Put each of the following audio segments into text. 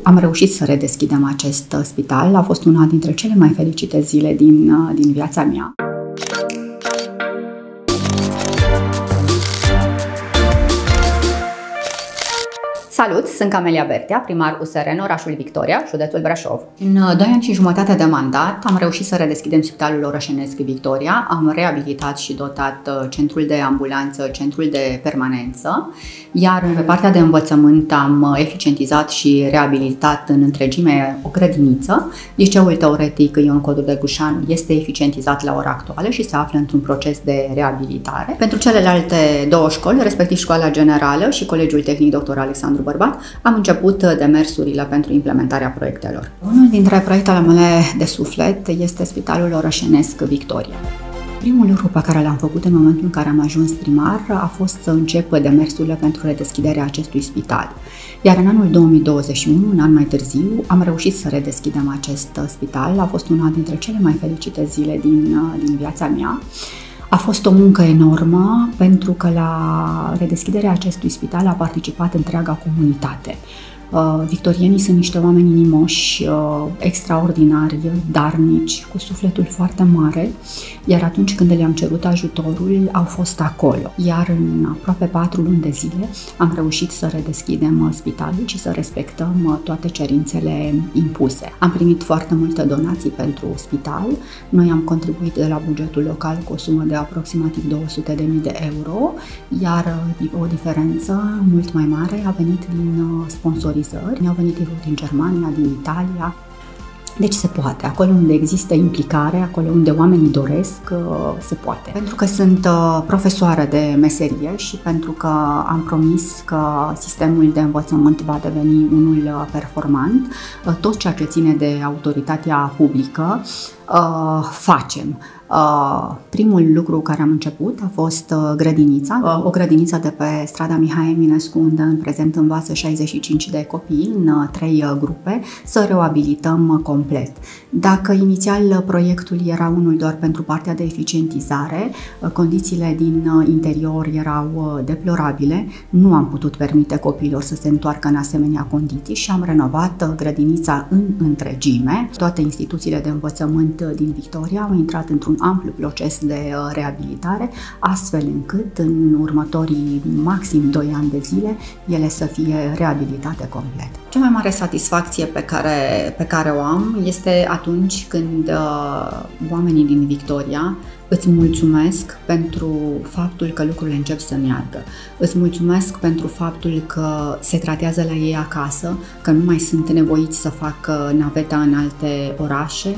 Am reușit să redeschidem acest spital. A fost una dintre cele mai fericite zile din viața mea. Salut, sunt Camelia Bertea, primar USR în orașul Victoria, județul Brașov. În 2 ani și jumătate de mandat am reușit să redeschidem Spitalul Orășenesc Victoria, am reabilitat și dotat centrul de ambulanță, centrul de permanență, iar pe partea de învățământ am eficientizat și reabilitat în întregime o grădiniță. Liceul teoretic Ion Codru de Gușan este eficientizat la ora actuală și se află într-un proces de reabilitare. Pentru celelalte 2 școli, respectiv Școala Generală și Colegiul Tehnic Dr. Alexandru Bărbat, am început demersurile pentru implementarea proiectelor. Unul dintre proiectele mele de suflet este Spitalul Orășenesc Victoria. Primul lucru pe care l-am făcut în momentul în care am ajuns primar a fost să încep demersurile pentru redeschiderea acestui spital. Iar în anul 2021, un an mai târziu, am reușit să redeschidem acest spital. A fost una dintre cele mai fericite zile din viața mea. A fost o muncă enormă pentru că la redeschiderea acestui spital a participat întreaga comunitate. Victorienii sunt niște oameni inimoși, extraordinari, darnici, cu sufletul foarte mare, iar atunci când le-am cerut ajutorul, au fost acolo. Iar în aproape 4 luni de zile am reușit să redeschidem spitalul și să respectăm toate cerințele impuse. Am primit foarte multe donații pentru spital. Noi am contribuit de la bugetul local cu o sumă de aproximativ 200.000 de euro, iar o diferență mult mai mare a venit din sponsorizări. Mi-au venit din Germania, din Italia. Deci se poate. Acolo unde există implicare, acolo unde oamenii doresc, se poate. Pentru că sunt profesoară de meserie și pentru că am promis că sistemul de învățământ va deveni unul performant, tot ceea ce ține de autoritatea publică facem. Primul lucru care am început a fost grădinița, o grădiniță de pe strada Mihai Eminescu, unde în prezent învață 65 de copii în 3 grupe, să reabilităm complet. Dacă inițial proiectul era unul doar pentru partea de eficientizare, condițiile din interior erau deplorabile, nu am putut permite copiilor să se întoarcă în asemenea condiții și am renovat grădinița în întregime. Toate instituțiile de învățământ din Victoria au intrat într-un amplu proces de reabilitare, astfel încât în următorii maxim 2 ani de zile ele să fie reabilitate complet. Cea mai mare satisfacție pe care o am este atunci când oamenii din Victoria îți mulțumesc pentru faptul că lucrurile încep să meargă. Îți mulțumesc pentru faptul că se tratează la ei acasă, că nu mai sunt nevoiți să facă naveta în alte orașe.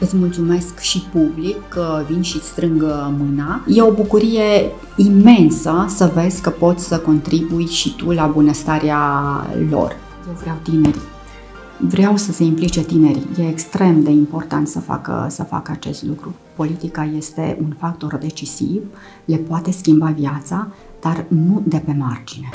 Îți mulțumesc și public că vin și îți strâng mâna. E o bucurie imensă să vezi că poți să contribui și tu la bunăstarea lor. Eu vreau tinerii. Vreau să se implice tinerii. E extrem de important să facă acest lucru. Politica este un factor decisiv, le poate schimba viața, dar nu de pe margine.